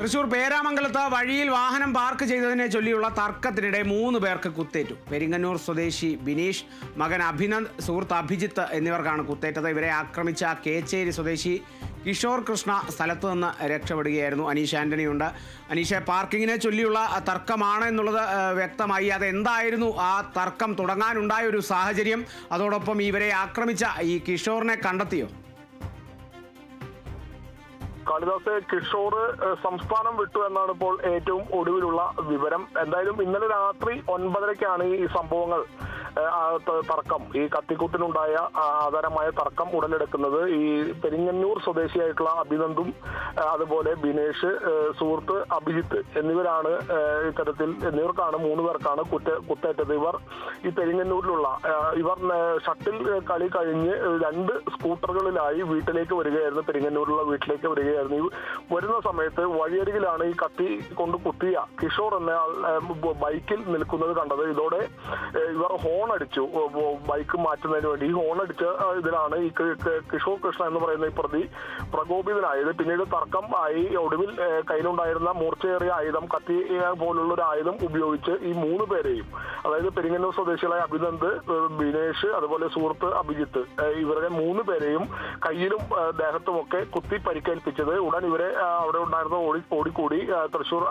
തൃശൂർ പേരാമംഗലത്ത് വഴിയിൽ വാഹനം പാർക്ക് ചെയ്തതിനെ ചൊല്ലിയുള്ള തർക്കത്തിനിടെ 3 പേർക്ക് കുത്തേറ്റു. പെരിങ്ങന്നൂർ സ്വദേശി ബിനീഷ്, മകൻ അഭിനന്ദ്, സുഹൃത്ത് അഭിജിത്ത് എന്നിവർക്കാണ് കുത്തേറ്റത്. ഇവരെ ആക്രമിച്ച കേച്ചേരി സ്വദേശി കിഷോർ കൃഷ്ണ സ്ഥലത്ത് നിന്ന് രക്ഷപ്പെടുകയായിരുന്നു. അനീഷ് ആന്റണിയുണ്ട്. അനീഷെ, പാർക്കിങ്ങിനെ ചൊല്ലിയുള്ള തർക്കമാണ് എന്നുള്ളത് വ്യക്തമായി. അതെന്തായിരുന്നു ആ തർക്കം തുടങ്ങാനുണ്ടായ ഒരു സാഹചര്യം? അതോടൊപ്പം ഇവരെ ആക്രമിച്ച ഈ കിഷോറിനെ കണ്ടെത്തിയോ? കാളിദാസ്, കിഷോർ സംസ്ഥാനം വിട്ടു എന്നാണ് ഇപ്പോൾ ഏറ്റവും ഒടുവിലുള്ള വിവരം. എന്തായാലും ഇന്നലെ രാത്രി 9:30-ക്കാണ് ഈ സംഭവങ്ങൾ, തർക്കം, ഈ കത്തിക്കുത്തിനുണ്ടായ ആധാരമായ തർക്കം ഉടലെടുക്കുന്നത്. ഈ പെരിങ്ങന്നൂർ സ്വദേശിയായിട്ടുള്ള അഭിനന്ദും അതുപോലെ ബിനേഷ്, സുഹൃത്ത് അഭിജിത്ത് എന്നിവരാണ് എന്നിവർക്കാണ് 3 പേർക്കാണ് കുത്തേറ്റത്. ഇവർ ഈ പെരിങ്ങന്നൂരിലുള്ള ഷട്ടിൽ കളി കഴിഞ്ഞ് 2 സ്കൂട്ടറുകളിലായി വീട്ടിലേക്ക് വരികയായിരുന്നു. പെരിങ്ങന്നൂരിലുള്ള വീട്ടിലേക്ക് വരികയായിരുന്നു. വരുന്ന സമയത്ത് വഴിയരികിലാണ് ഈ കത്തി കൊണ്ട് കുത്തിയ കിഷോർ എന്ന ബൈക്കിൽ നിൽക്കുന്നത് കണ്ടത്. ഇതോടെ ഇവർ ഹോൺ അടിച്ചു, ബൈക്ക് മാറ്റുന്നതിന് വേണ്ടി. ഈ ഹോൺ അടിച്ച ഇതിലാണ് ഈ കിഷോർ കൃഷ്ണ എന്ന് പറയുന്ന ഈ പ്രതി പ്രകോപിതനായത്. പിന്നീട് തർക്കം ആയി. ഒടുവിൽ കയ്യിലുണ്ടായിരുന്ന മൂർച്ചയേറിയ ആയുധം, കത്തി പോലുള്ള ഒരു ആയുധം ഉപയോഗിച്ച് ഈ 3 പേരെയും, അതായത് പെരിങ്ങന്നൂർ സ്വദേശികളായ അഭിനന്ദ്, ബിനേഷ്, അതുപോലെ സുഹൃത്ത് അഭിജിത്ത്, ഇവരുടെ 3 പേരെയും കയ്യിലും ദേഹത്തുമൊക്കെ കുത്തി പരിക്കേൽപ്പിച്ചത്. ഉടൻ ഇവരെ അവിടെ ഉണ്ടായിരുന്ന ഓടിക്കൂടി തൃശൂർ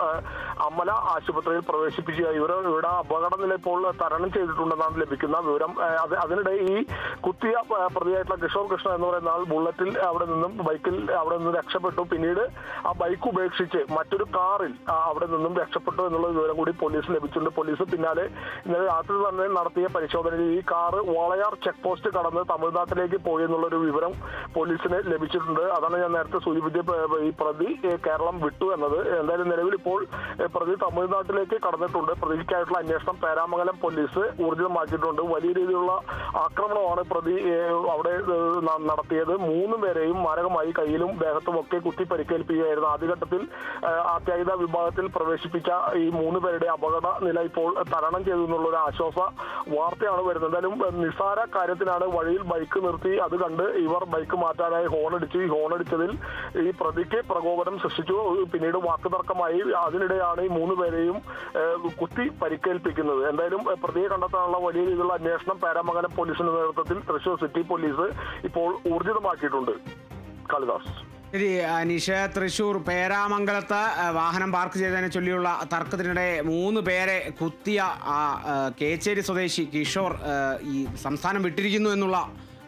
അമല ആശുപത്രിയിൽ പ്രവേശിപ്പിച്ച ഇവിടെ അപകടനില ഇപ്പോൾ തരണം ചെയ്തിട്ടുണ്ടെന്നാണ് ലഭിക്കുന്ന വിവരം. അതിനിടെ ഈ കുത്തിയ പ്രതിയായിട്ടുള്ള കിഷോർ കൃഷ്ണ എന്ന് പറയുന്ന ആൾ ബൈക്കിൽ അവിടെ നിന്ന് രക്ഷപ്പെട്ടു. പിന്നീട് ആ ബൈക്ക് ഉപേക്ഷിച്ച് മറ്റൊരു കാറിൽ അവിടെ നിന്നും രക്ഷപ്പെട്ടു എന്നുള്ള വിവരം കൂടി പോലീസ് ലഭിച്ചിട്ടുണ്ട്. പോലീസ് പിന്നാലെ ഇന്നലെ രാത്രി തന്നെ നടത്തിയ പരിശോധനയിൽ ഈ കാറ് വാളയാർ ചെക്ക് പോസ്റ്റ് കടന്ന് തമിഴ്നാട്ടിലേക്ക് പോയി എന്നുള്ളൊരു വിവരം പോലീസിന് ലഭിച്ചിട്ടുണ്ട്. അതാണ് ഞാൻ നേരത്തെ സൂചിപ്പിച്ച ഈ പ്രതി കേരളം വിട്ടു എന്നത്. എന്തായാലും നിലവിൽ ഇപ്പോൾ പ്രതി തമിഴ്നാട്ടിലേക്ക് കടന്നിട്ടുണ്ട്. പ്രതിക്കായിട്ടുള്ള അന്വേഷണം പേരാമംഗലം പോലീസ് ഊർജിതമാക്കിയിട്ടുണ്ട്. വലിയ രീതിയിലുള്ള ആക്രമണമാണ് പ്രതി അവിടെ നടത്തിയത്. 3 പേരെയും മാരകമായി കയ്യിലും ദേഹത്തും ഒക്കെ കുത്തി പരിക്കേൽപ്പിക്കുകയായിരുന്നു. ആദ്യഘട്ടത്തിൽ അത്യാഹിത വിഭാഗത്തിൽ പ്രവേശിപ്പിച്ച ഈ 3 പേരുടെ അപകട നില ഇപ്പോൾ തരണം ചെയ്തു എന്നുള്ള ഒരു ആശ്വാസ വാർത്തയാണ് വരുന്നത്. എന്തായാലും നിസ്സാര കാര്യത്തിനാണ് വഴിയിൽ ബൈക്ക് നിർത്തി അത് കണ്ട് ഇവർ ബൈക്ക് മാറ്റാനായി ഹോണടിച്ചു. ഈ ഹോണടിച്ചതിൽ ഈ പ്രതിക്ക് പ്രകോപനം സൃഷ്ടിച്ചു. പിന്നീട് വാക്കുതർക്കമായി. അതിനിടെയാണ് ഈ 3 പേരെയും കുത്തി പരിക്കേൽപ്പിക്കുന്നത്. എന്തായാലും പ്രതിയെ കണ്ടെത്താനുള്ള വലിയ രീതിയിലുള്ള അന്വേഷണം പേരാമംഗലം പോലീസിന്റെ നേതൃത്വത്തിൽ തൃശൂർ സിറ്റി പോലീസ് ഇപ്പോൾ ഊർജിതമാക്കിയിട്ടുണ്ട്. കാളിദാസ്. ശരി അനീഷ്, തൃശൂർ പേരാമംഗലത്ത് വാഹനം പാർക്ക് ചെയ്തതിനെ ചൊല്ലിയുള്ള തർക്കത്തിനിടെ 3 പേരെ കുത്തിയ കേച്ചേരി സ്വദേശി കിഷോർ ഈ സംസ്ഥാനം വിട്ടിരിക്കുന്നു എന്നുള്ള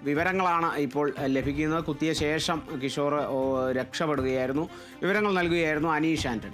വിവരങ്ങളാണ് ഇപ്പോൾ ലഭിക്കുന്നത്. കുത്തിയ ശേഷം കിഷോർ രക്ഷപ്പെടുകയായിരുന്നു. വിവരങ്ങൾ നൽകുകയായിരുന്നു അനീഷ് ആന്റണി.